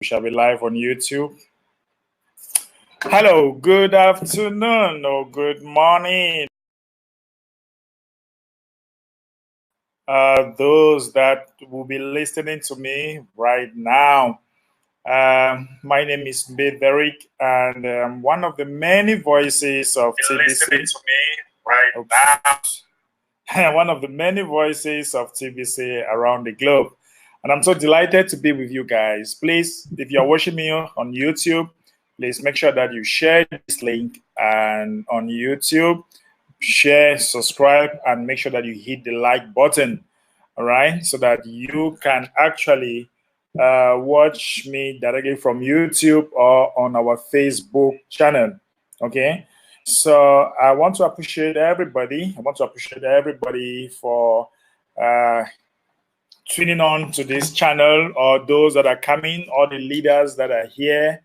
We shall be live on YouTube. Hello, good afternoon or good morning. Those that will be listening to me right now. My name is Mbeh Derick, and I'm one of the many voices of TBC. Listening to me right now. One of the many voices of TBC around the globe. And I'm so delighted to be with you guys. Please, if you're watching me on YouTube, please make sure that you share this link and on YouTube, share, subscribe, and make sure that you hit the like button, all right? So that you can actually watch me directly from YouTube or on our Facebook channel, okay? So I want to appreciate everybody. I want to appreciate everybody for tuning on to this channel, or those that are coming, all the leaders that are here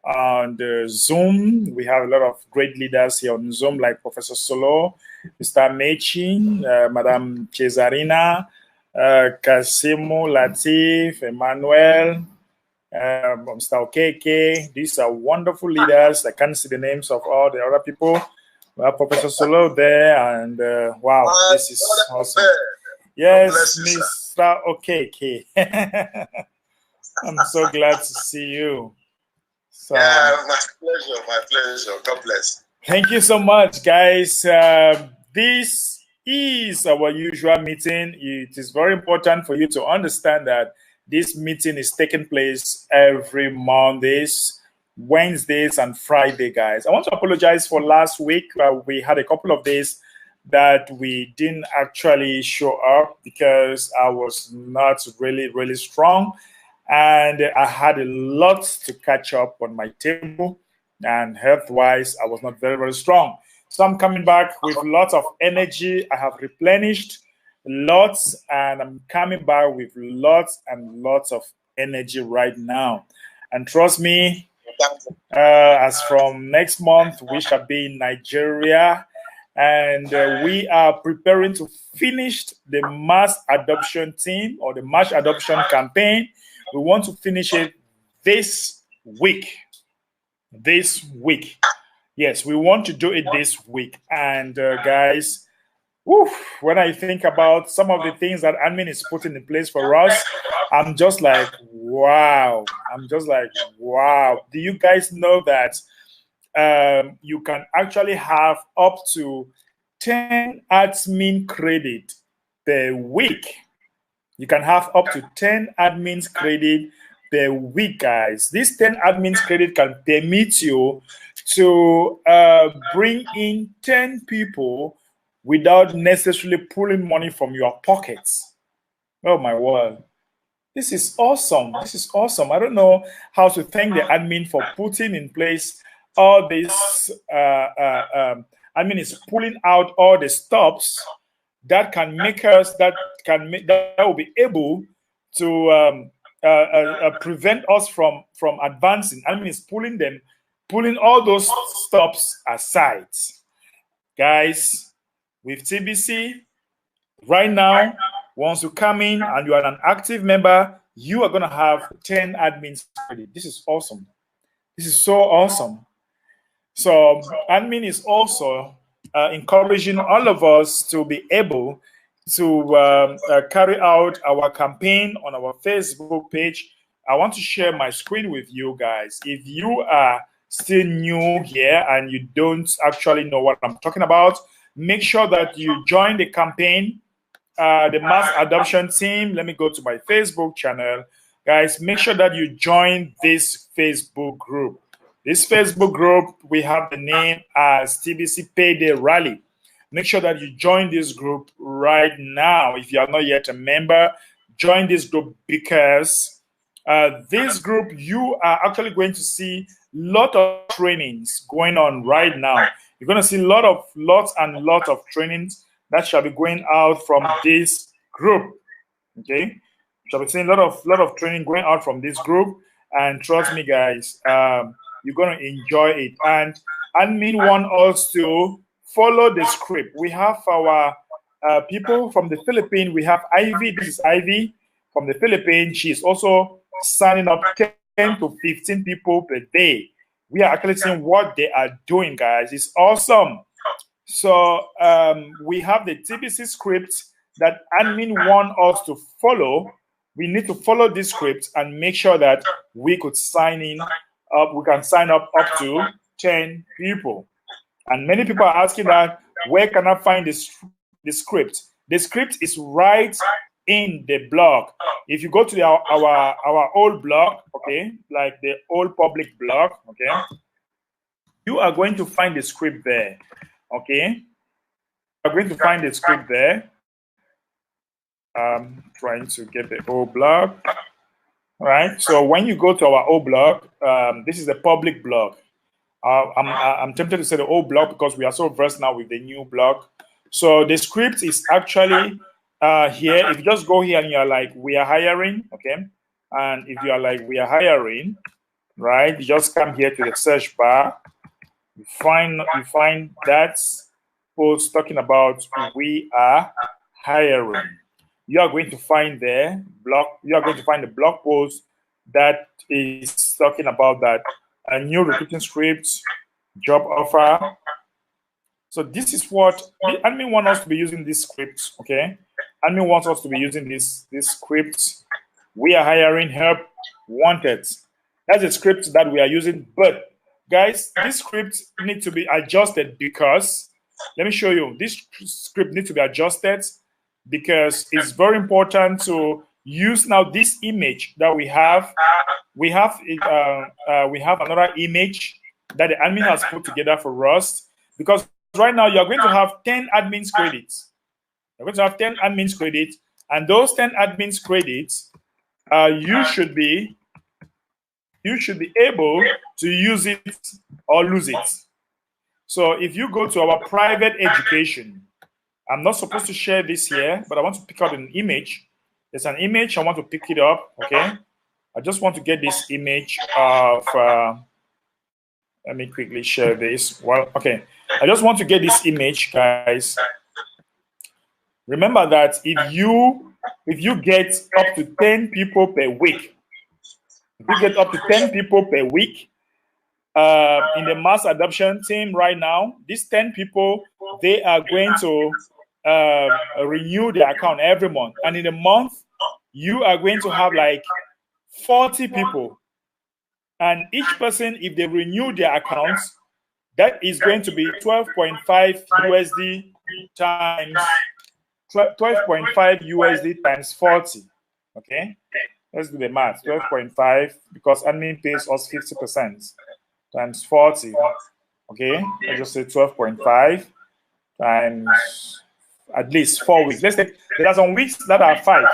on the Zoom. We have a lot of great leaders here on Zoom, like Professor Solo, Mr. Mechi, Madam Cesarina, Kasimu, Latif, Emmanuel, Mr. Okeke. These are wonderful leaders. I can't see the names of all the other people. We have Professor Solo there, and wow, this is awesome. Yes, Mr. Okeke. I'm so glad to see you. So, yeah, my pleasure. God bless. Thank you so much, guys. This is our usual meeting. It is very important for you to understand that this meeting is taking place every Mondays, Wednesdays, and Friday, guys. I want to apologize for last week. We had a couple of days that we didn't actually show up because I was not really strong. And I had a lot to catch up on my table, and health-wise, I was not very strong. So I'm coming back with lots of energy. I have replenished lots, and I'm coming back with lots and lots of energy right now. And trust me, as from next month, we shall be in Nigeria, and we are preparing to finish the mass adoption team, or the mass adoption campaign. We want to finish it this week. Yes, we want to do it this week. And guys, when I think about some of the things that admin is putting in place for us, I'm just like, wow. Do you guys know that you can actually have up to 10 admin credit per week? You can have up to 10 admins credit per week, guys. This 10 admins credit can permit you to bring in 10 people without necessarily pulling money from your pockets. Oh my word. This is awesome. I don't know how to thank the admin for putting in place all this. Admin is pulling out all the stops that can make us, that will be able to prevent us from advancing. I mean, it's pulling all those stops aside. Guys, with TBC, right now, once you come in and you are an active member, you are going to have 10 admins credit. This is awesome. This is so awesome. So admin is also encouraging all of us to be able to carry out our campaign on our Facebook page. I want to share my screen with you guys. If you are still new here and you don't actually know what I'm talking about, make sure that you join the campaign, the Mass Adoption Team. Let me go to my Facebook channel. Guys, make sure that you join this Facebook group. This Facebook group, we have the name as TBC Payday Rally. Make sure that you join this group right now. If you are not yet a member, join this group, because this group, you are actually going to see a lot of trainings going on right now. You're going to see lots of trainings that shall be going out from this group. Okay, you shall be seeing a lot of training going out from this group, and trust me, guys, you're going to enjoy it. And admin want us to follow the script. We have our people from the Philippines. We have Ivy. This is Ivy from the Philippines. She's also signing up 10 to 15 people per day. We are actually seeing what they are doing, guys. It's awesome. So we have the TBC script that admin want us to follow. We need to follow this script and make sure that we could sign in up. We can sign up to 10 people. And many people are asking that, where can I find the script? The script is right in the blog. If you go to our old blog, okay, like the old public blog, okay, you are going to find the script there, okay? You're going to find the script there. I'm trying to get the old blog. All right, so when you go to our old blog, this is the public blog. I'm tempted to say the old blog because we are so versed now with the new blog. So the script is actually here. If you just go here and you're like, we are hiring, okay? And if you are like, we are hiring, right? You just come here to the search bar. You find that post talking about we are hiring. You are going to find there you are going to find the blog post that is talking about that a new recruiting script, job offer. So this is what the admin wants us to be using this script, okay? Admin wants us to be using this script. We are hiring, help wanted. That's a script that we are using, but guys, this script needs to be adjusted because, let me show you, this script needs to be adjusted because it's very important to use now this image that we have. We have another image that the admin has put together for us, because right now you're going to have 10 admins credits. You're going to have 10 admins credits, and those 10 admins credits, you should be able to use it or lose it. So if you go to our private education, I'm not supposed to share this here, but I want to pick out an image. There's an image, I want to pick it up, okay? I just want to get this image of, let me quickly share this. Well, okay, I just want to get this image, guys. Remember that if you get up to 10 people per week, if you get up to 10 people per week, in the mass adoption team right now, these 10 people, they are going to renew their account every month. And in a month, you are going to have like 40 people. And each person, if they renew their accounts, that is going to be 12.5 USD times 12.5 USD times 40. Okay, let's do the math. 12.5 because admin pays us 50% times 40. Okay, let's just say 12.5 times at least 4 weeks. Let's take, there are some weeks that are 5.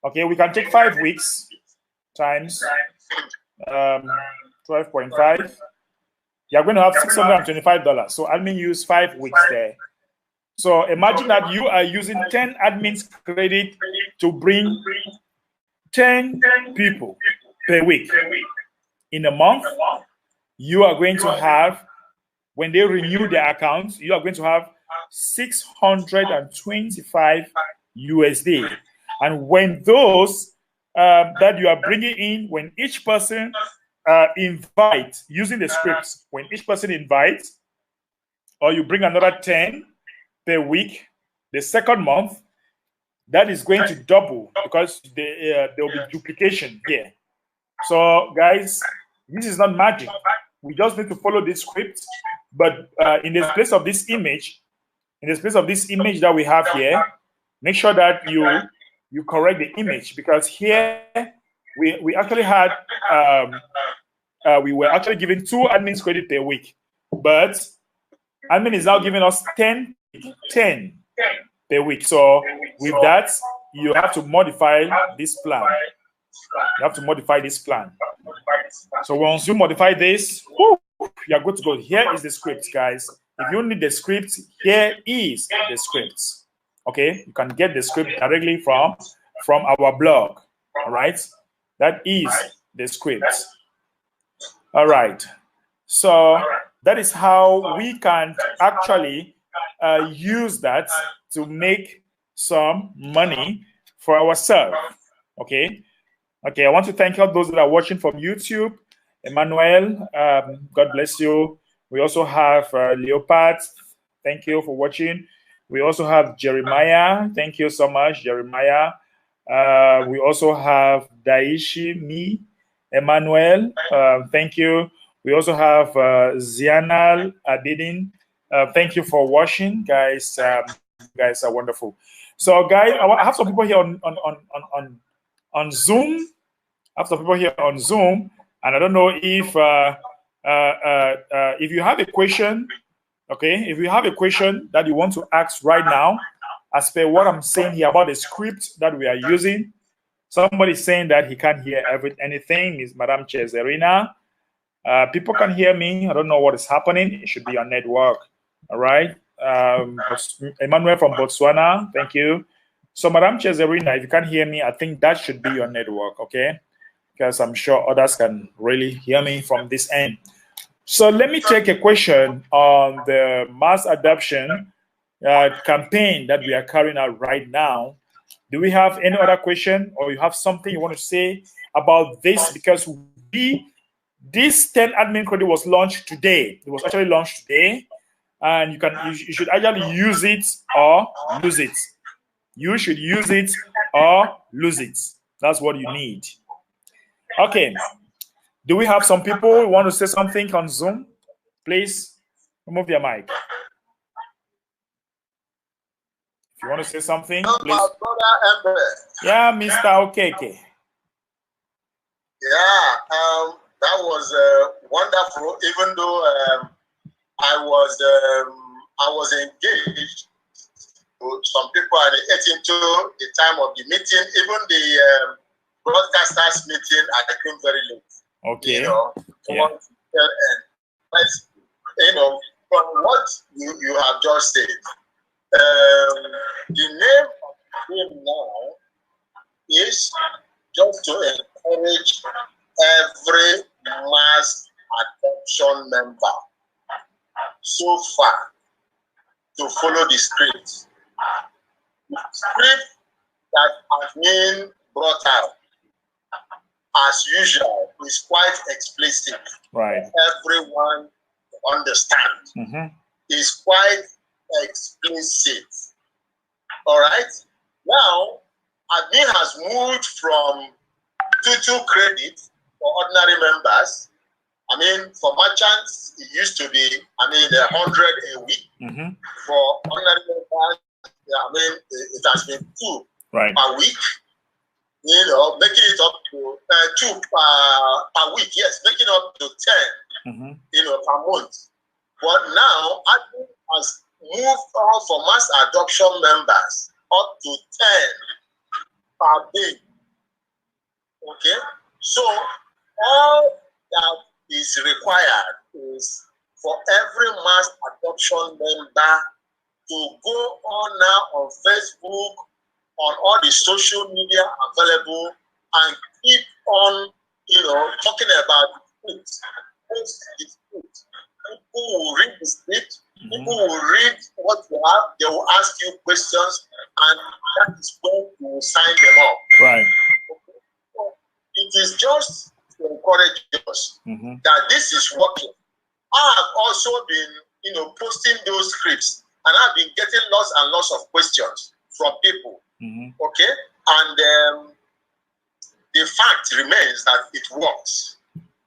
Okay, we can take 5 weeks times 12.5. You're going to have $625. So admin use 5 weeks there. So imagine that you are using 10 admins credit to bring 10 people per week. In a month, you are going to have, when they renew their accounts, you are going to have 625 USD. And when those that you are bringing in, when each person invites, using the scripts, when each person invites, or you bring another 10 per week, the second month, that is going to double because there will be duplication here. So guys, this is not magic. We just need to follow this script. But in the place of this image, that we have here, make sure that you correct the image, because here we actually had we were actually giving 2 admins credit per week, but admin is now giving us 10 per week. So with that, you have to modify this plan. You have to modify this plan. So once you modify this, you're good to go. Here is the script, guys. If you need the script, here is the script. Okay, you can get the script directly from our blog. All right, that is the script. All right, so that is how we can actually use that to make some money for ourselves. Okay, Okay, I want to thank all those that are watching from YouTube. Emmanuel, God bless you. We also have Leopard. Thank you for watching. We also have Jeremiah. Thank you so much, Jeremiah. We also have Daishi, me, Emmanuel. Thank you. We also have Zianal Adidin. Thank you for watching, guys. Guys are wonderful. So, guys, I have some people here on Zoom. I have some people here on Zoom, and I don't know if you have a question. Okay, if you have a question that you want to ask right now, as per what I'm saying here about the script that we are using, somebody's saying that he can't hear anything. Is Madam Chezerina? People can hear me. I don't know what is happening. It should be on network. All right. Emmanuel from Botswana, thank you. So, Madam Chezerina, if you can't hear me, I think that should be your network. Okay, because I'm sure others can really hear me from this end. So let me take a question on the mass adoption campaign that we are carrying out right now. Do we have any other question, or you have something you want to say about this? Because this 10 admin credit was launched today. It was actually launched today, and you should actually use it or lose it. You should use it or lose it. That's what you need. Okay. Do we have some people who want to say something on Zoom? Please remove your mic. If you want to say something, please. Yeah, Mr. Okeke. Yeah, that was wonderful. Even though I was engaged with some people at the time of the meeting, even the broadcasters meeting, I came very late. Okay. You know, yeah. From what you have just said, the name of him now is just to encourage every mass adoption member so far to follow the script. The script that has been brought out, as usual, is quite explicit. Right. Everyone to understand. Mm-hmm. Is quite explicit. All right. Now, admin has moved from 2 credits for ordinary members. I mean, for merchants, it used to be, 100 a week. Mm-hmm. For ordinary members, it has been 2 per week. Making it up to 2 per week. Yes, making up to 10. Mm-hmm. Per month. But now, admin has moved on for mass adoption members up to 10 per day. Okay? So, all that is required is for every mass adoption member to go on now on Facebook, on all the social media available, and keep on, talking about the script. People will read the script. Mm-hmm. People will read what you have. They will ask you questions, and that is when you will sign them up. Right. Okay. So it is just to encourage us that this is working. I have also been, posting those scripts, and I've been getting lots and lots of questions from people. Mm-hmm. Okay, and the fact remains that it works.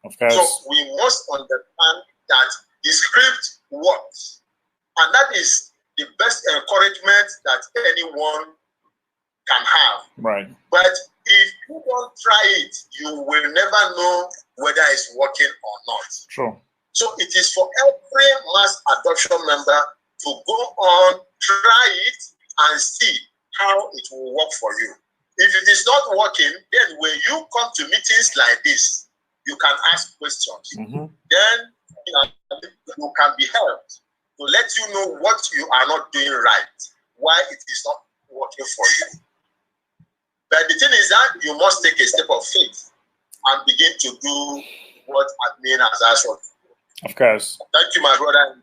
Of course. So we must understand that the script works, and that is the best encouragement that anyone can have. Right. But if you don't try it, you will never know whether it's working or not. True. So it is for every mass adoption member to go on, try it, and see how it will work for you. If it is not working, then when you come to meetings like this, you can ask questions. Mm-hmm. Then you can be helped to let you know what you are not doing right, why it is not working for you. But the thing is that you must take a step of faith and begin to do what admin has asked for. Of course. Thank you, my brother.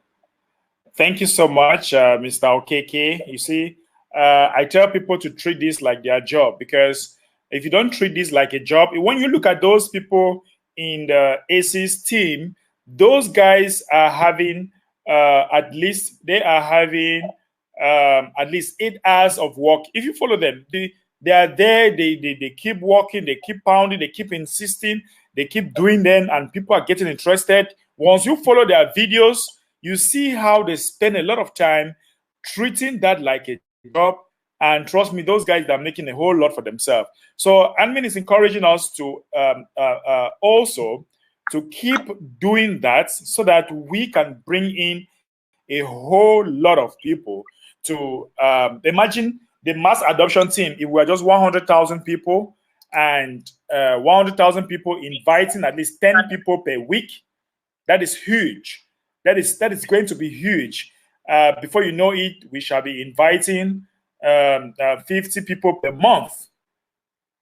Thank you so much, Mr. Okeke. You see, I tell people to treat this like their job, because if you don't treat this like a job, when you look at those people in the ACES team, those guys are having at least 8 hours of work. If you follow them, they are there, they keep working, they keep pounding, they keep insisting, they keep doing them, and people are getting interested. Once you follow their videos, you see how they spend a lot of time treating that like a job. And trust me, those guys are making a whole lot for themselves. So admin is encouraging us to also to keep doing that, so that we can bring in a whole lot of people to imagine the mass adoption team. If we are just 100,000 people, and 100,000 people inviting at least 10 people per week, that is huge. That is going to be huge. Before you know it, we shall be inviting 50 people per month.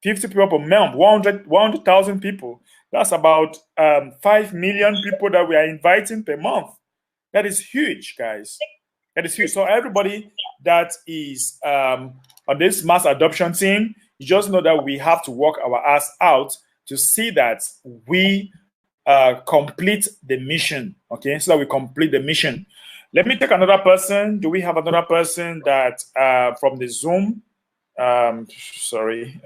50 people per month, 100,000 people. That's about 5 million people that we are inviting per month. That is huge, guys. That is huge. So everybody that is on this mass adoption team, you just know that we have to work our ass out to see that we complete the mission. Okay, so that we complete the mission. Let me take another person. Do we have another person that from the Zoom? Sorry.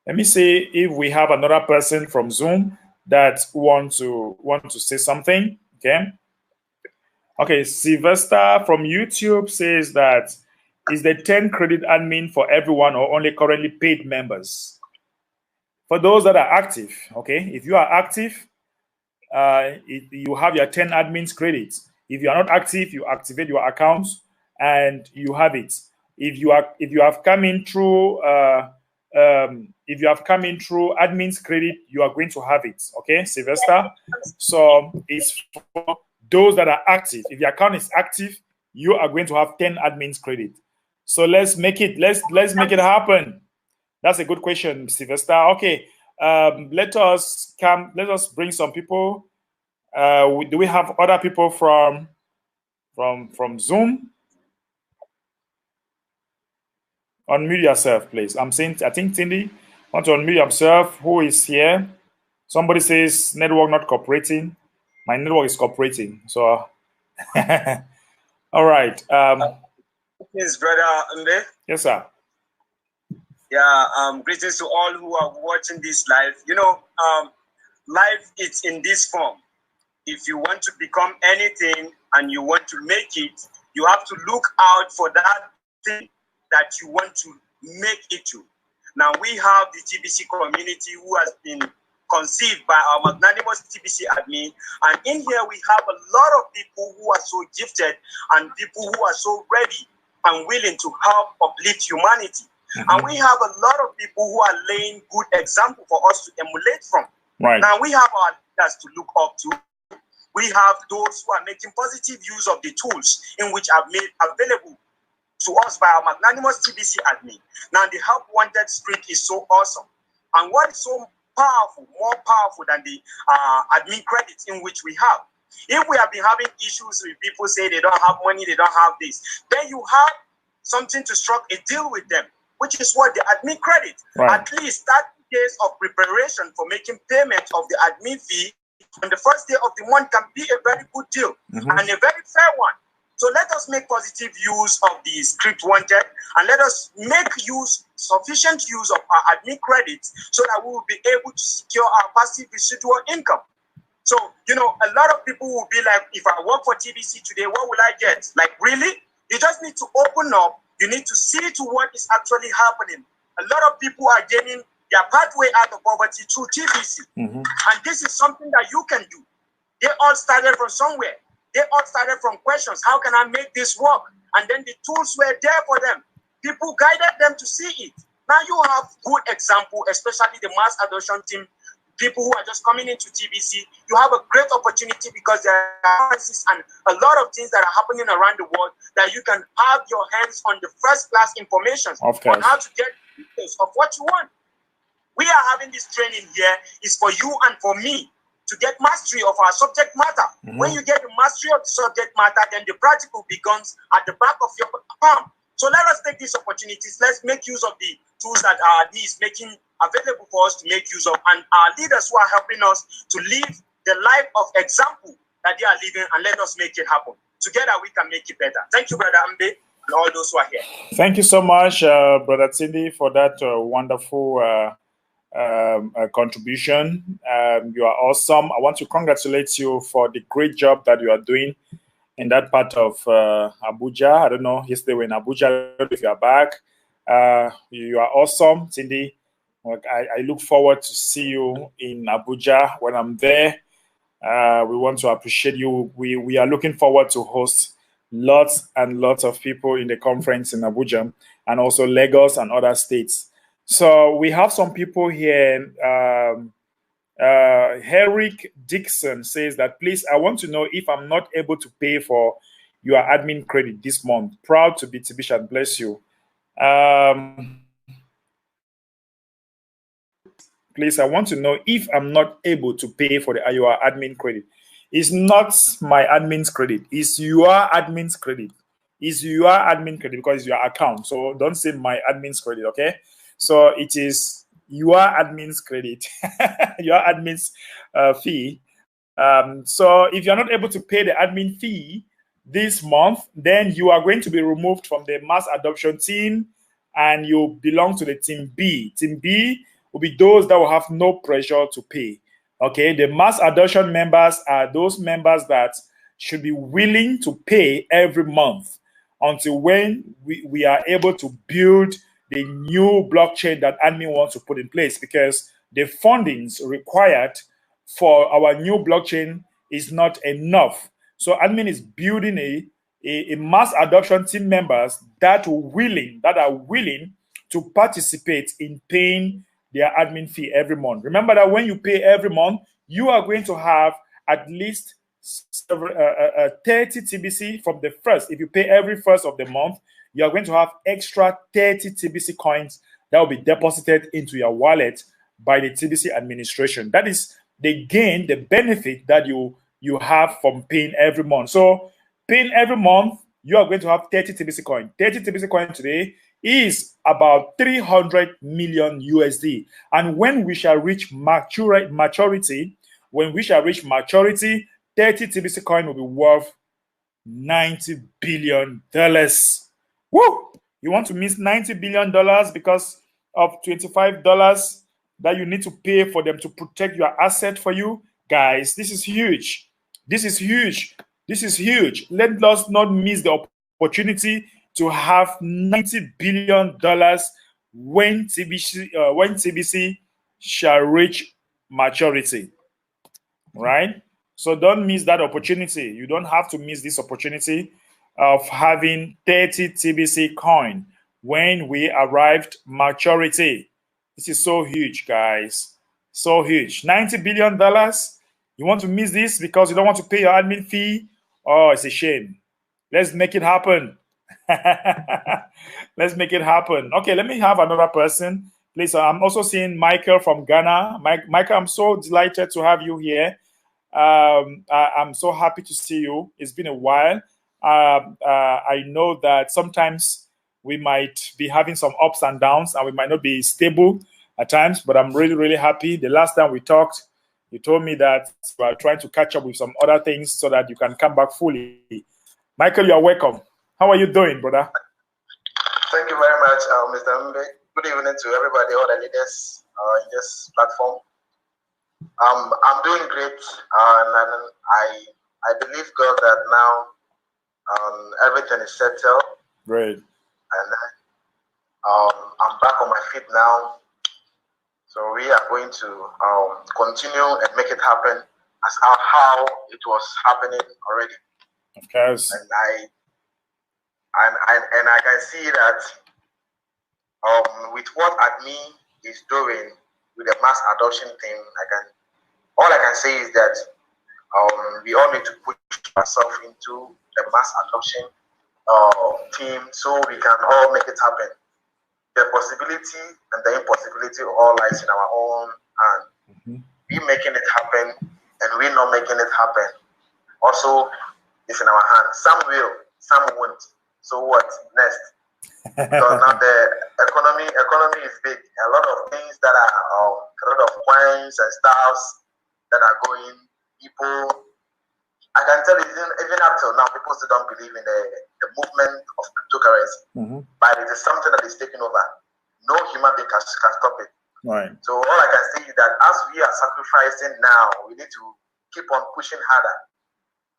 Let me see if we have another person from Zoom that want to say something. Okay. Okay, Sylvester from YouTube says that, is the 10 credit admin for everyone or only currently paid members? For those that are active, okay? If you are active, you have your 10 admins credits. If you are not active, you activate your accounts and you have it. If you have come in through admins credit, you are going to have it. Okay, Sylvester. So it's for those that are active. If your account is active, you are going to have 10 admins credit. So let's make it happen. That's a good question, Sylvester. Okay, let us bring some people. Do we have other people from Zoom? Unmute yourself, please. I think Cindy want to unmute yourself. Who is here? Somebody says network not cooperating. My network is cooperating. So, all right. Yes, brother Mbeh. Yes, sir. Yeah. Greetings to all who are watching this live. You know, life is in this form. If you want to become anything and you want to make it, you have to look out for that thing that you want to make it to. Now we have the TBC community who has been conceived by our magnanimous TBC admin, and in here we have a lot of people who are so gifted and people who are so ready and willing to help uplift humanity. And we have a lot of people who are laying good example for us to emulate from. Right. Now we have our leaders to look up to. We have those who are making positive use of the tools in which are made available to us by our magnanimous TBC admin. Now the help wanted streak is so awesome. And what is so powerful, more powerful than the admin credits in which we have? If we have been having issues with people say they don't have money, they don't have this, then you have something to struck a deal with them, which is what the admin credit. Right. At least 30 days of preparation for making payment of the admin fee on the first day of the month can be a very good deal and a very fair one. So let us make positive use of the script wanted, and let us make sufficient use of our admin credits so that we will be able to secure our passive residual income. So, you know, a lot of people will be like, if I work for TBC today, what will I get? Like, really? You just need to open up. You need to see to what is actually happening. A lot of people are gaining their pathway out of poverty through TBC. And this is something that you can do. They all started from somewhere. They all started from questions. How can I make this work? And then the tools were there for them. People guided them to see it. Now you have good example, especially the mass adoption team, people who are just coming into TBC. You have a great opportunity because there are and a lot of things that are happening around the world that you can have your hands on the first class information on how to get details of what you want. We are having this training here is for you and for me to get mastery of our subject matter. When you get the mastery of the subject matter, then the practical begins at the back of your palm. So let us take these opportunities. Let's make use of the tools that our is making available for us to make use of, and our leaders who are helping us to live the life of example that they are living, and let us make it happen. Together we can make it better. Thank you, Brother Mbeh, and all those who are here. Thank you so much, Brother Cindy, for that wonderful contribution. You are awesome. I want to congratulate you for the great job that you are doing in that part of Abuja. I don't know, yesterday we were in Abuja. I don't know if you are back. You are awesome, Cindy. I look forward to see you in Abuja when I'm there. We want to appreciate you. We are looking forward to host lots and lots of people in the conference in Abuja and also Lagos and other states. So we have some people here. Eric Dixon says that, please, I want to know if I'm not able to pay for your admin credit this month. Proud to be Tibishan. Bless you. Please, I want to know if I'm not able to pay for your admin credit. It's not my admin's credit. It's your admin's credit. It's your admin credit because it's your account. So don't say my admin's credit, okay? So it is your admin's credit, your admin's fee. So if you're not able to pay the admin fee this month, then you are going to be removed from the mass adoption team and you belong to the team B. Team B will be those that will have no pressure to pay. Okay, the mass adoption members are those members that should be willing to pay every month until when we are able to build the new blockchain that admin wants to put in place, because the fundings required for our new blockchain is not enough. So admin is building a mass adoption team members that are willing to participate in paying their admin fee every month. Remember that when you pay every month, you are going to have at least 30 TBC from the first. If you pay every first of the month, you are going to have extra 30 TBC coins that will be deposited into your wallet by the TBC administration. That is the gain, the benefit that you have from paying every month. So paying every month, you are going to have 30 TBC coin. 30 TBC coin today is about 300 million USD. And when we shall reach maturity, 30 TBC coin will be worth $90 billion. Woo! You want to miss $90 billion because of $25 that you need to pay for them to protect your asset for you? Guys, this is huge. This is huge. This is huge. Let us not miss the opportunity to have $90 billion when TBC shall reach maturity. Right? So don't miss that opportunity. You don't have to miss this opportunity of having 30 TBC coin when we arrived maturity. This is so huge, guys. So huge. $90 billion. You want to miss this because you don't want to pay your admin fee? Oh, it's a shame. Let's make it happen. Let's make it happen. Okay, let me have another person. Please, I'm also seeing Michael from Ghana. Michael, I'm so delighted to have you here. I'm so happy to see you. It's been a while. I know that sometimes we might be having some ups and downs and we might not be stable at times, but I'm really, really happy. The last time we talked, you told me that you are trying to catch up with some other things so that you can come back fully. Michael, you are welcome. How are you doing, brother? Thank you very much, Mr. Mbeh. Good evening to everybody, all the leaders in this platform. I'm doing great, and I believe God that now everything is settled. Great. And I'm back on my feet now. So we are going to continue and make it happen as how it was happening already. Of course. And I can see that with what admin is doing with the mass adoption team, all I can say is that we all need to push ourselves into the mass adoption team so we can all make it happen. The possibility and the impossibility all lies in our own hand. We making it happen and we not making it happen also is in our hands. Some will, some won't. So what next? Because now the economy is big. A lot of things that are a lot of coins and stuffs that are going. People, I can tell you, even up till now, people still don't believe in the movement of cryptocurrency. But it is something that is taking over. No human being can stop it. Right. So all I can say is that as we are sacrificing now, we need to keep on pushing harder,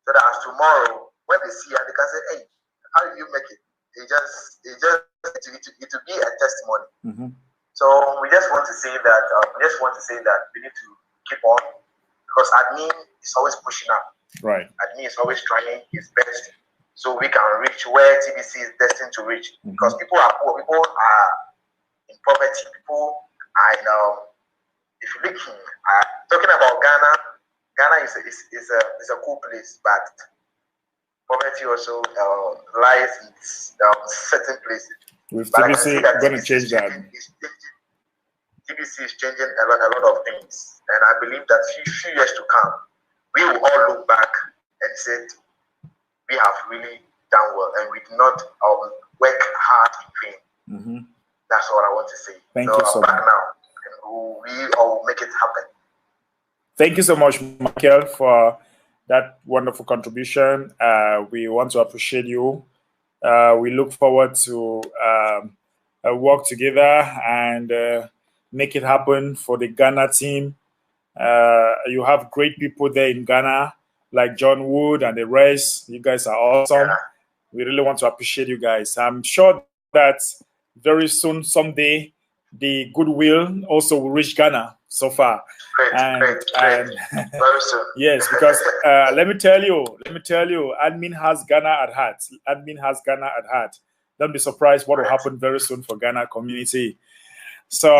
so that as tomorrow, when they see it, they can say, "Hey, how did you make it?" It will be a testimony. So we just want to say that we need to keep on, because admin is always pushing up. Right. Admin is always trying his best, so we can reach where TBC is destined to reach. Because people are poor, people are in poverty, people are in if you look talking about Ghana is a cool place, but poverty also lies in certain places. With TBC, going to change that. TBC is changing a lot of things, and I believe that few years to come, we will all look back and say we have really done well, and we did not work hard in vain. That's what I want to say. Thank you so much. Now, and we all make it happen. Thank you so much, Michael, for that wonderful contribution. We want to appreciate you. We look forward to work together and make it happen for the Ghana team. You have great people there in Ghana, like John Wood and the rest. You guys are awesome. We really want to appreciate you guys. I'm sure that very soon, someday, the goodwill also will reach Ghana so far. Great. Very soon. Yes, because let me tell you, admin has Ghana at heart. Admin has Ghana at heart. Don't be surprised what will happen very soon for Ghana community. So,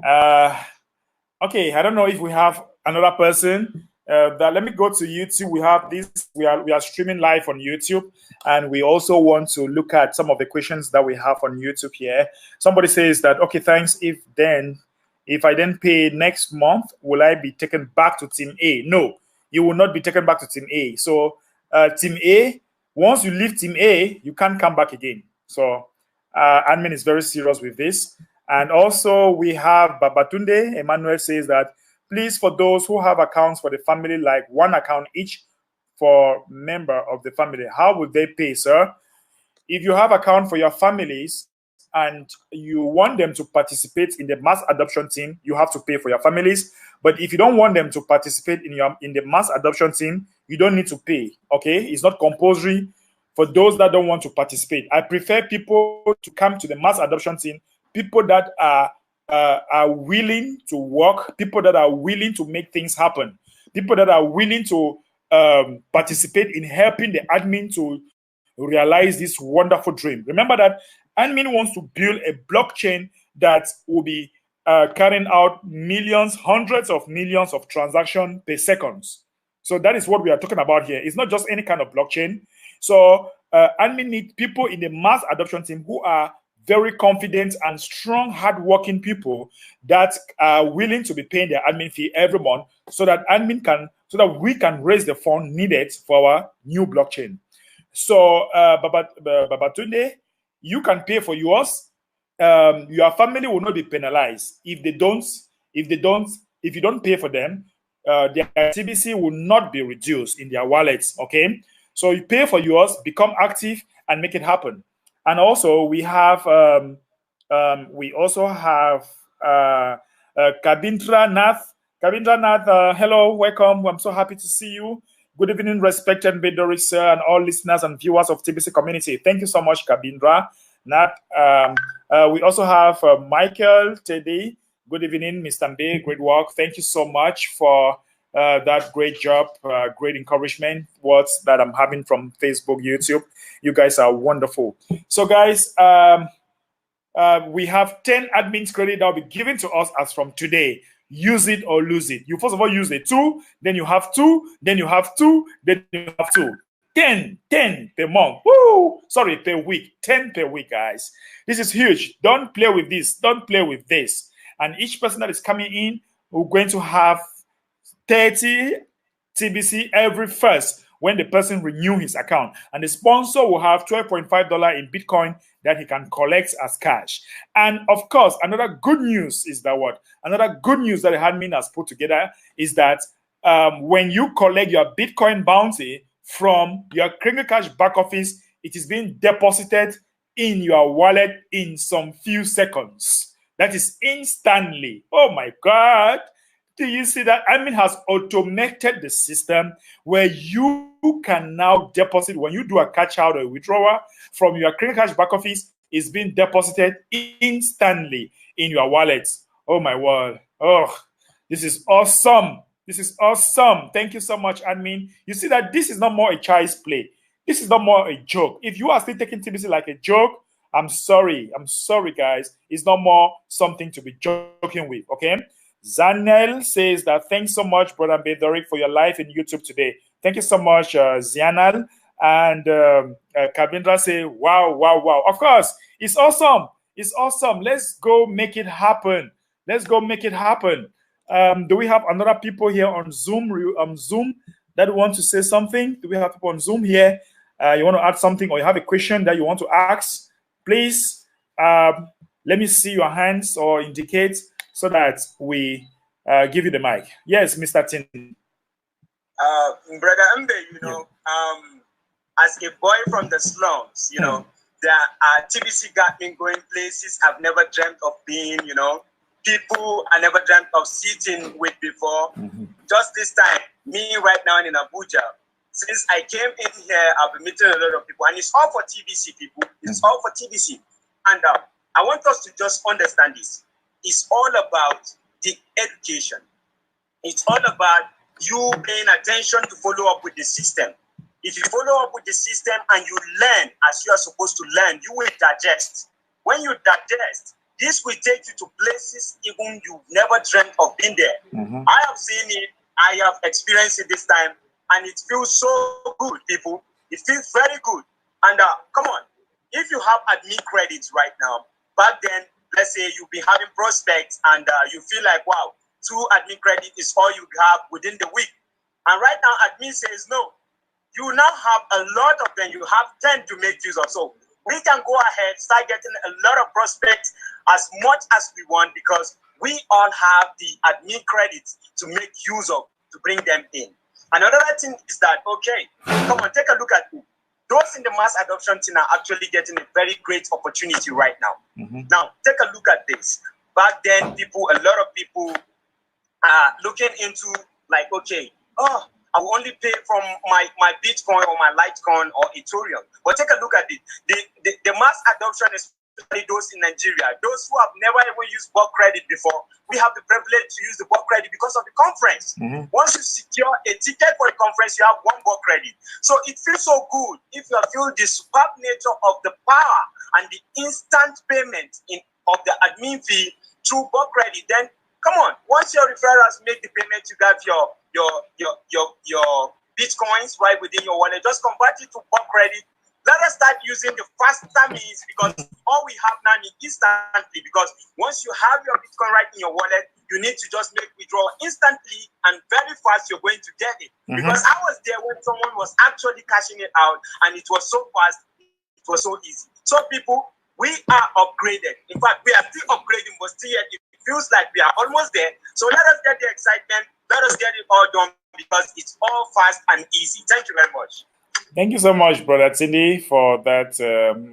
okay, I don't know if we have another person. Let me go to YouTube. We have this. We are streaming live on YouTube, and we also want to look at some of the questions that we have on YouTube here. Somebody says that, okay, thanks. If I then pay next month, will I be taken back to Team A? No, you will not be taken back to Team A. So Team A, once you leave Team A, you can't come back again. So admin is very serious with this. And also we have Babatunde. Emmanuel says that, please, for those who have accounts for the family, like one account each for member of the family, how would they pay, sir? If you have account for your families and you want them to participate in the mass adoption team, you have to pay for your families. But if you don't want them to participate in the mass adoption team, you don't need to pay. Okay, it's not compulsory for those that don't want to participate. I prefer people to come to the mass adoption team, people that are willing to work, people that are willing to make things happen, people that are willing to participate in helping the admin to realize this wonderful dream. Remember that admin wants to build a blockchain that will be carrying out millions, hundreds of millions of transactions per second. So that is what we are talking about here. It's not just any kind of blockchain. So admin need people in the mass adoption team who are very confident and strong, hardworking people that are willing to be paying their admin fee every month, so that we can raise the fund needed for our new blockchain. So, Babatunde, you can pay for yours. Your family will not be penalized if you don't pay for them. Their TBC will not be reduced in their wallets. Okay, so you pay for yours, become active, and make it happen. And also we have Kabindra Nath. Kabindra Nath, hello, welcome. I'm so happy to see you. Good evening, respected Mbeh Derick, sir, and all listeners and viewers of TBC community. Thank you so much, Kabindra Nath. We also have Michael Teddy. Good evening, Mr. Mbeh. Great work. Thank you so much for that great job, great encouragement words that I'm having from Facebook, YouTube. You guys are wonderful. So, guys, we have 10 admins credit that will be given to us as from today. Use it or lose it. You first of all use the 2, then you have 2, then you have 2, then you have 2. 10 per month. Woo! Sorry, per week. 10 per week, guys. This is huge. Don't play with this. Don't play with this. And each person that is coming in, we're going to have 30 TBC every first. when the person renew his account. And the sponsor will have $12.5 in Bitcoin that he can collect as cash. And of course, another good news is that Another good news that the admin has put together is that when you collect your Bitcoin bounty from your Kringle Cash back office, it is being deposited in your wallet in some few seconds. That is instantly. Oh my God. Do you see that? Admin has automated the system where you can now deposit when you do a cash out or a withdrawal from your Kringle Cash back office. It's being deposited instantly in your wallet. Oh my word. Oh, this is awesome. This is awesome. Thank you so much, admin. You see that this is not more a child's play. This is not more a joke. If you are still taking TBC like a joke, I'm sorry. I'm sorry, guys. It's not more something to be joking with, okay? Zanel says that thanks so much, Brother Mbeh Derick, for your live in YouTube today. Thank you so much, Zianal. And Kabindra say, wow, wow, wow. Of course, it's awesome. It's awesome. Let's go make it happen. Let's go make it happen. Do we have another people here on Zoom that want to say something? Do we have people on Zoom here? You want to add something or you have a question that you want to ask? Please let me see your hands or indicate so that we give you the mic. Yes, Mr. Tin. Brother Mbeh, you know, as a boy from the slums, you know, the TBC got me going places I've never dreamt of being, you know, people I never dreamt of sitting with before. Just this time, me right now in Abuja, since I came in here, I've been meeting a lot of people, and it's all for TBC, people. It's all for TBC. And I want us to just understand this. It's all about the education. It's all about you paying attention to follow up with the system. If you follow up with the system and you learn as you are supposed to learn, you will digest. When you digest, this will take you to places even you've never dreamt of being there. I have seen it, I have experienced it this time, and it feels so good, people. It feels very good. And come on, if you have admin credits right now, back then, let's say you'll be having prospects and you feel like, wow, 2 admin credit is all you have within the week. And right now, admin says no. You now have a lot of them. You have 10 to make use of. So we can go ahead, start getting a lot of prospects as much as we want because we all have the admin credits to make use of to bring them in. Another thing is that, okay, come on, take a look at it. Those in the mass adoption team are actually getting a very great opportunity right now. Now, take a look at this. Back then, a lot of people are looking into like, okay, oh, I will only pay from my Bitcoin or my Litecoin or Ethereum. But take a look at it. The mass adoption, especially those in Nigeria, those who have never ever used bulk credit before, we have the privilege to use the bulk credit because of the conference. Once you secure a ticket for the conference, you have 1 bulk credit. So it feels so good if you feel the superb nature of the power and the instant payment of the admin fee through bulk credit. Then come on, once your referrals make the payment, you got your Bitcoins right within your wallet. Just convert it to bulk credit. Let us start using the faster means because all we have now is instantly. Because once you have your Bitcoin right in your wallet, you need to just make withdrawal instantly and very fast. You're going to get it. Because I was there when someone was actually cashing it out, and it was so fast, it was so easy. So people, we are upgraded. In fact, we are still upgrading, but still yet it feels like we are almost there. So let us get the excitement. Let us get it all done because it's all fast and easy. Thank you very much. Thank you so much, Brother Tindi, for that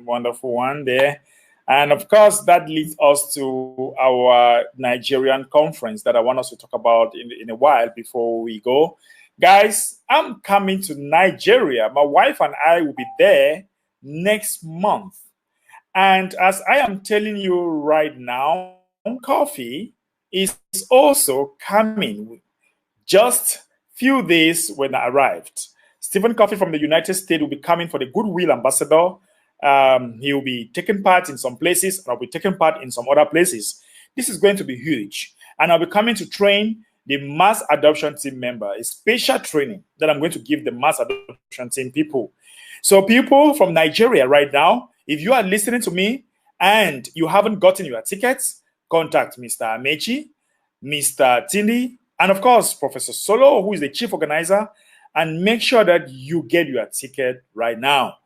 wonderful one there. And of course, that leads us to our Nigerian conference that I want us to talk about in a while before we go. Guys, I'm coming to Nigeria. My wife and I will be there next month. And as I am telling you right now, coffee is also coming. Just few days when I arrived. Stephen Coffee from the United States will be coming for the Goodwill Ambassador. He will be taking part in some places, and I'll be taking part in some other places. This is going to be huge. And I'll be coming to train the Mass Adoption Team member, a special training that I'm going to give the Mass Adoption Team people. So people from Nigeria right now, if you are listening to me and you haven't gotten your tickets, contact Mr. Amechi, Mr. Tindi, and of course, Professor Solo, who is the chief organizer, and make sure that you get your ticket right now.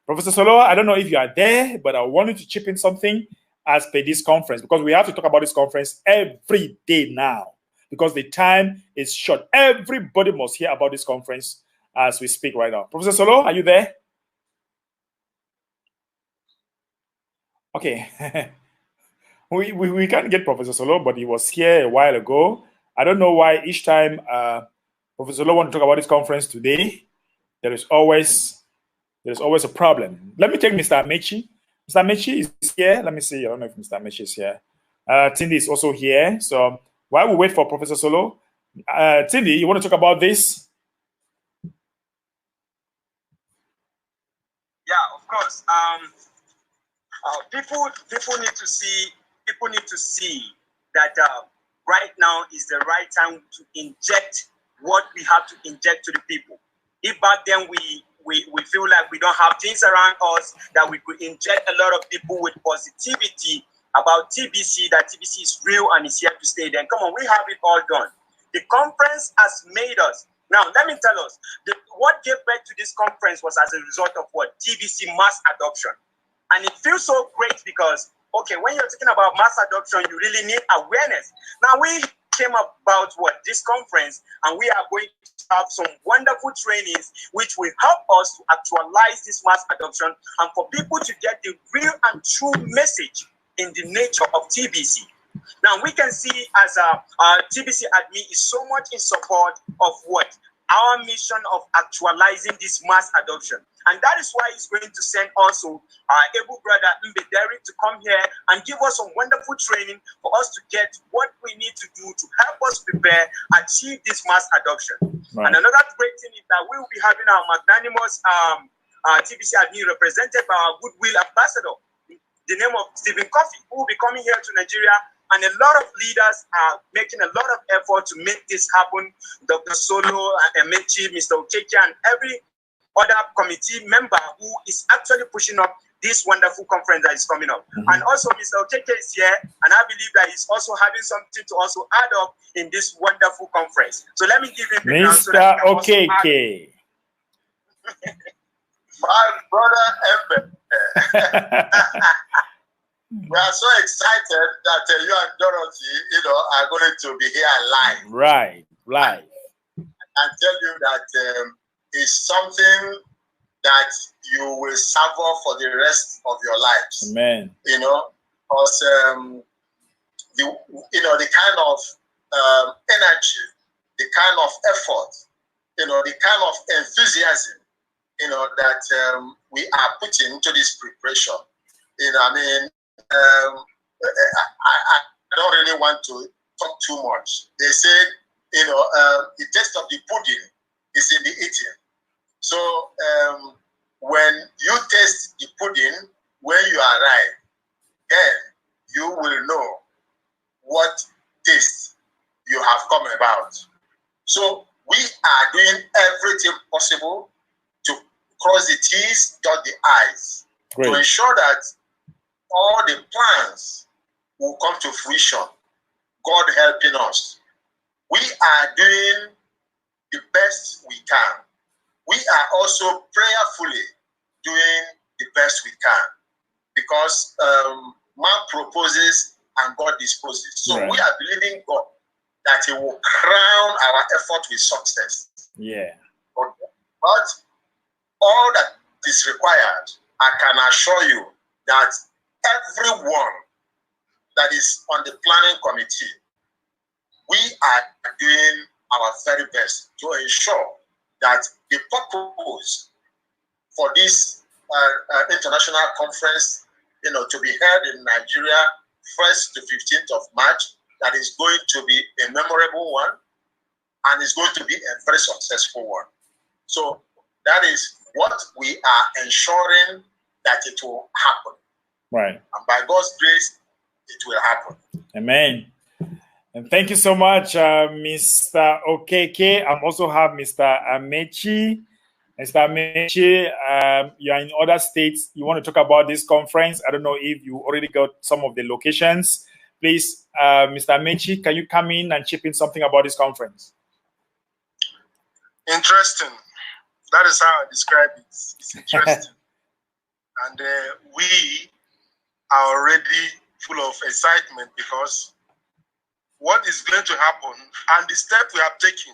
Professor Solo, I don't know if you are there, but I want you to chip in something as per this conference, because we have to talk about this conference every day now, because the time is short. Everybody must hear about this conference as we speak right now. Professor Solo, are you there? Okay. we can't get Professor Solo, but he was here a while ago. I don't know why each time Professor Solo wants to talk about this conference today, there's always a problem. Let me take Mr. Amechi. Mr. Amechi is here. Let me see. I don't know if Mr. Amechi is here. Tindy is also here. So while we wait for Professor Solo, Tindy, you want to talk about this? Yeah, of course. People need to see that right now is the right time to inject what we have to inject to the people. If back then we feel like we don't have things around us that we could inject a lot of people with positivity about TBC, that TBC is real and is here to stay, then come on, we have it all done. The conference has made us. Now, let me tell us, what gave birth to this conference was as a result of what? TBC Mass Adoption. And it feels so great because, okay, when you're talking about mass adoption, you really need awareness. Now, we came about this conference, and we are going to have some wonderful trainings which will help us to actualize this mass adoption and for people to get the real and true message in the nature of TBC. Now, we can see as TBC admin is so much in support of what? Our mission of actualizing this mass adoption. And that is why he's going to send also our able brother Mbeh Derick to come here and give us some wonderful training for us to get what we need to do to help us prepare, achieve this mass adoption. Right. And another great thing is that we will be having our magnanimous TBC admin represented by our goodwill ambassador, the name of Stephen Coffey, who will be coming here to Nigeria. And a lot of leaders are making a lot of effort to make this happen. Dr. Solo, Amechi, Mr. Okeke, and every other committee member who is actually pushing up this wonderful conference that is coming up. And also Mr. Okeke is here, and I believe that he's also having something to also add up in this wonderful conference. So let me give him the Mr. So that Okeke. My brother Mbeh. We are so excited that you and Dorothy, are going to be here live. Right. And tell you that it's something that you will suffer for the rest of your lives. Amen. Because the kind of energy, the kind of effort, the kind of enthusiasm, that we are putting into this preparation. I don't really want to talk too much. They say, the taste of the pudding is in the eating. So when you taste the pudding, when you arrive, then you will know what taste you have come about. So we are doing everything possible to cross the T's, dot the I's, to ensure that all the plans will come to fruition, God helping us. We are doing the best we can. We are also prayerfully doing the best we can, because man proposes and God disposes. So we are believing God that He will crown our effort with success. Yeah. But all that is required, I can assure you that everyone that is on the planning committee, we are doing our very best to ensure that the purpose for this international conference, to be held in Nigeria 1st to 15th of March, that is going to be a memorable one and is going to be a very successful one. So that is what we are ensuring that it will happen. Right. And by God's grace, it will happen. Amen. And thank you so much, Mr. Okeke. I also have Mr. Amechi. Mr. Amechi, you are in other states. You want to talk about this conference? I don't know if you already got some of the locations. Please, Mr. Amechi, can you come in and chip in something about this conference? Interesting. That is how I describe it. It's interesting. And we are already full of excitement because what is going to happen and the step we have taken,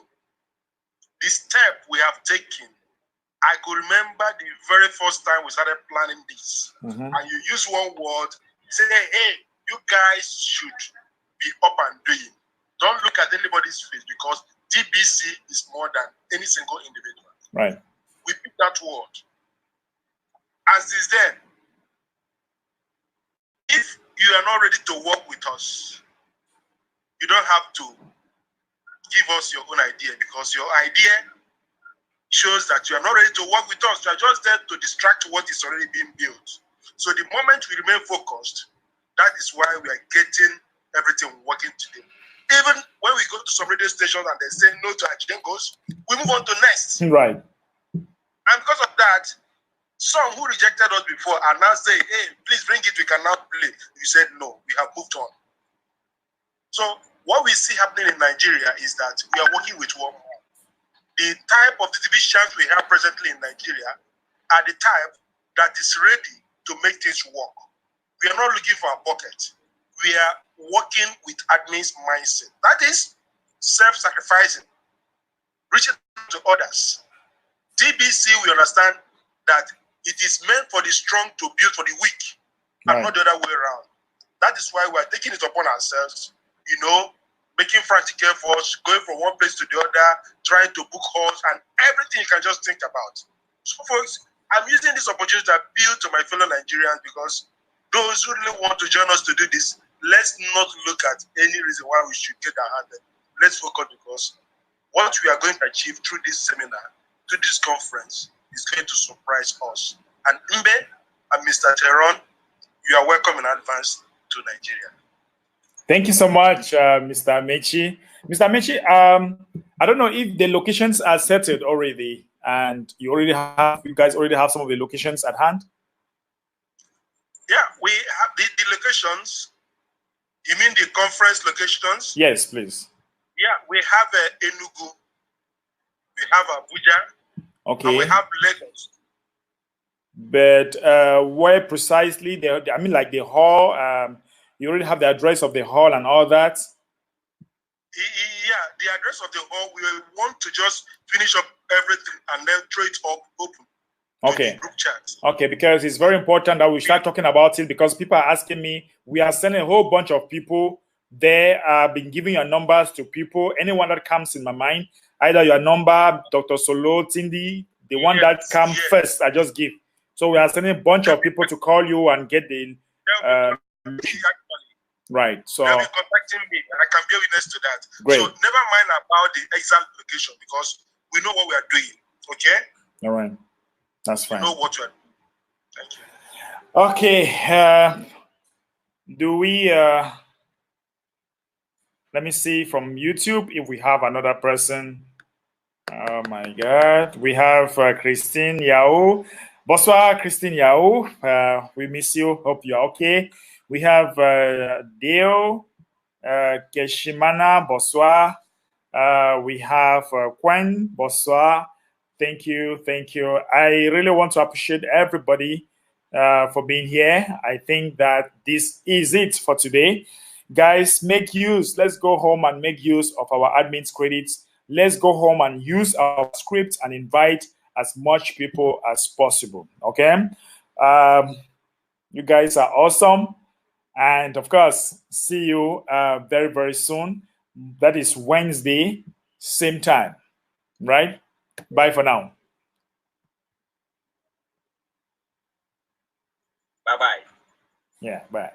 I could remember the very first time we started planning this. And you use one word, say, hey, you guys should be up and doing. Don't look at anybody's face because TBC is more than any single individual. Right. We pick that word. As is then, if you are not ready to work with us, you don't have to give us your own idea because your idea shows that you are not ready to work with us. You are just there to distract what is already being built. So the moment we remain focused, that is why we are getting everything working today. Even when we go to some radio stations and they say no to Ajengos, we move on to next. Right. And because of that, some who rejected us before are now saying, hey, please bring it, we can now play. You said no, we have moved on. So what we see happening in Nigeria is that we are working with one man. The type of the divisions we have presently in Nigeria are the type that is ready to make things work. We are not looking for a pocket. We are working with admin's mindset. That is self-sacrificing, reaching to others. TBC, we understand that it is meant for the strong to build for the weak, and not the other way around. That is why we are taking it upon ourselves, making frantic efforts, going from one place to the other, trying to book halls, and everything you can just think about. So, folks, I'm using this opportunity to appeal to my fellow Nigerians because those who really want to join us to do this, let's not look at any reason why we should get our hand. Let's focus because what we are going to achieve through this seminar, through this conference, is going to surprise us. And Mbeh and Mr. Teron, you are welcome in advance to Nigeria. Thank you so much, Mr. Amechi. Mr. Amechi, I don't know if the locations are settled already, and you guys already have some of the locations at hand. Yeah, we have the locations. You mean the conference locations? Yes, please. Yeah, we have Enugu, we have Abuja, okay, and we have Lagos. But where precisely? I mean, like the hall. You already have the address of the hall and all that? Yeah, the address of the hall, we want to just finish up everything and then throw it up open. Okay. Group chat. Okay, because it's very important that we start talking about it because people are asking me, we are sending a whole bunch of people there. I've been giving your numbers to people. Anyone that comes in my mind, either your number, Dr. Solo, Tindi, the one that comes first, I just give. So we are sending a bunch of people to call you and get the... Right. So they'll be contacting me, and I can be a witness to that. Great. So never mind about the exact location because we know what we are doing. Okay. All right. That's fine. We know what we are doing. Thank you. Okay. Do we? Let me see from YouTube if we have another person. Oh my God. We have Christine Yao. Bonsoir, Christine Yao. We miss you. Hope you're okay. We have Deo Keshimana, bonsoir. We have Quen, bonsoir. Thank you. I really want to appreciate everybody for being here. I think that this is it for today. Guys, let's go home and make use of our admin's credits. Let's go home and use our script and invite as much people as possible, okay? You guys are awesome. And of course, see you very, very soon. That is Wednesday, same time, right? Bye for now. Bye-bye. Yeah, bye.